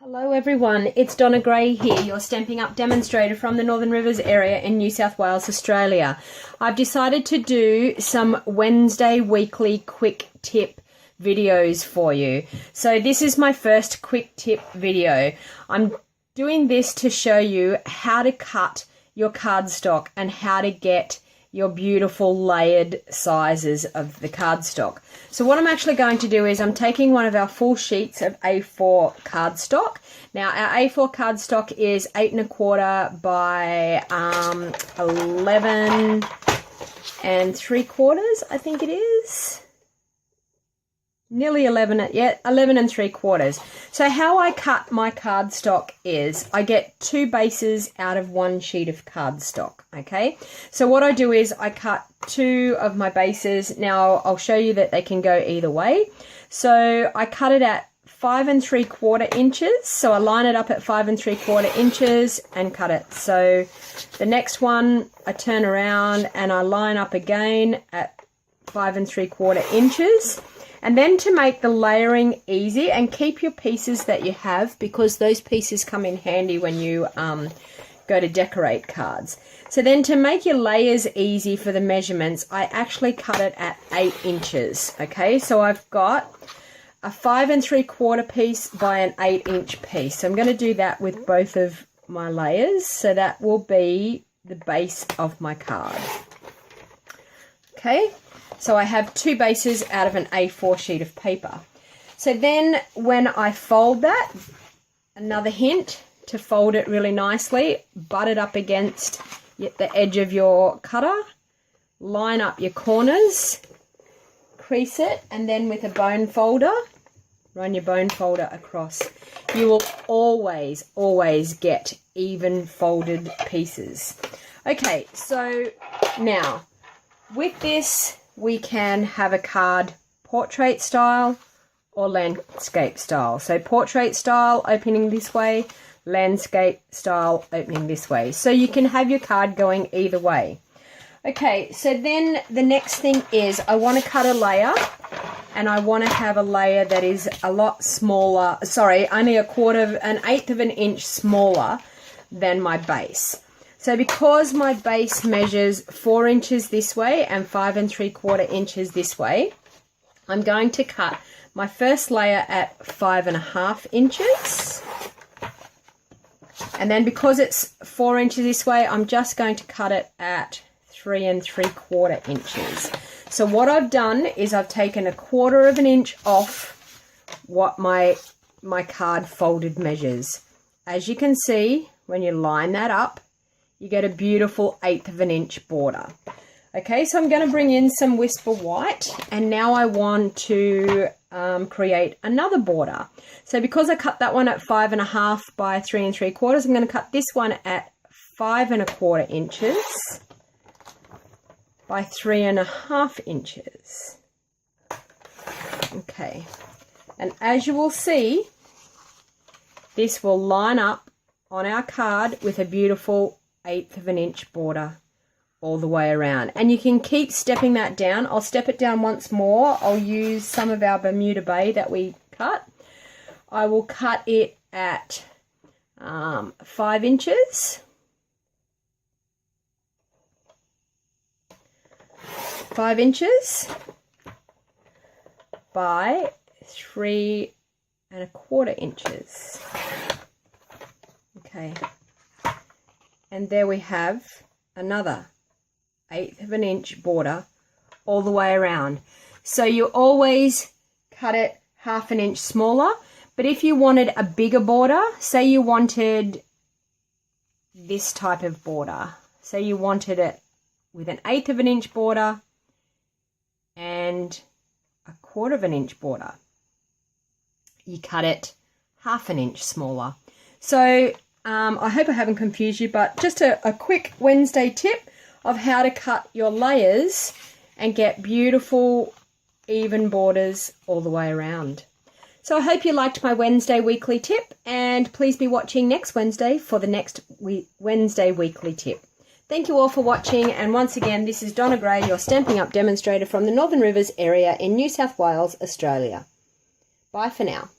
Hello everyone, it's Donna Gray here, your Stamping Up demonstrator from the Northern Rivers area in New South Wales, Australia. I've decided to do some Wednesday weekly quick tip videos for you. So this is my first quick tip video. I'm doing this to show you how to cut your cardstock and how to get your beautiful layered sizes of the cardstock. So what I'm actually going to do is I'm taking one of our full sheets of A4 cardstock. Now our A4 cardstock is 8 1/4 by 11 3/4, I think it is. Nearly 11 3/4. So how I cut my cardstock is I get 2 bases out of 1 sheet of cardstock, okay? So what I do is I cut 2 of my bases. Now I'll show you that they can go either way. So I cut it at 5 3/4 inches. So I line it up at 5 3/4 inches and cut it. So the next one I turn around and I line up again at 5 3/4 inches. And then to make the layering easy, and keep your pieces that you have, because those pieces come in handy when you go to decorate cards. So then to make your layers easy for the measurements, I actually cut it at 8 inches. Okay, so I've got a 5 3/4 piece by an 8-inch piece. So I'm going to do that with both of my layers. So that will be the base of my card. Okay. So I have 2 bases out of an A4 sheet of paper. So then when I fold that, another hint to fold it really nicely, butt it up against the edge of your cutter, line up your corners, crease it, and then with a bone folder, run your bone folder across. You will always get even folded pieces. Okay, so now with this, we can have a card portrait style or landscape style. So portrait style opening this way, landscape style opening this way. So you can have your card going either way. Okay, so then the next thing is I want to cut a layer, and I want to have a layer that is a lot smaller, only an eighth of an inch smaller than my base. So because my base measures 4 inches this way and 5 3/4 inches this way, I'm going to cut my first layer at 5 1/2 inches. And then because it's 4 inches this way, I'm just going to cut it at 3 3/4 inches. So what I've done is I've taken 1/4 of an inch off what my card folded measures. As you can see, when you line that up, you get a beautiful 1/8 of an inch border. Okay, so I'm going to bring in some Whisper White, and now I want to create another border. So because I cut that one at 5 1/2 by 3 3/4, I'm going to cut this one at 5 1/4 inches by 3 1/2 inches. Okay, and as you will see, this will line up on our card with a beautiful 1/8 of an inch border all the way around. And you can keep stepping that down. I'll step it down once more. I'll use some of our Bermuda Bay that we cut. I will cut it at 5 inches. 5 inches by 3 1/4 inches. Okay. And there we have another 1/8 of an inch border all the way around. So you always cut it 1/2 inch smaller. But if you wanted a bigger border, say you wanted this type of border, say you wanted it with an 1/8 of an inch border and 1/4 of an inch border, you cut it 1/2 an inch smaller. So I hope I haven't confused you, but just a quick Wednesday tip of how to cut your layers and get beautiful even borders all the way around. So I hope you liked my Wednesday weekly tip, and please be watching next Wednesday for the next Wednesday weekly tip. Thank you all for watching, and once again, this is Donna Gray, your Stamping Up demonstrator from the Northern Rivers area in New South Wales, Australia. Bye for now.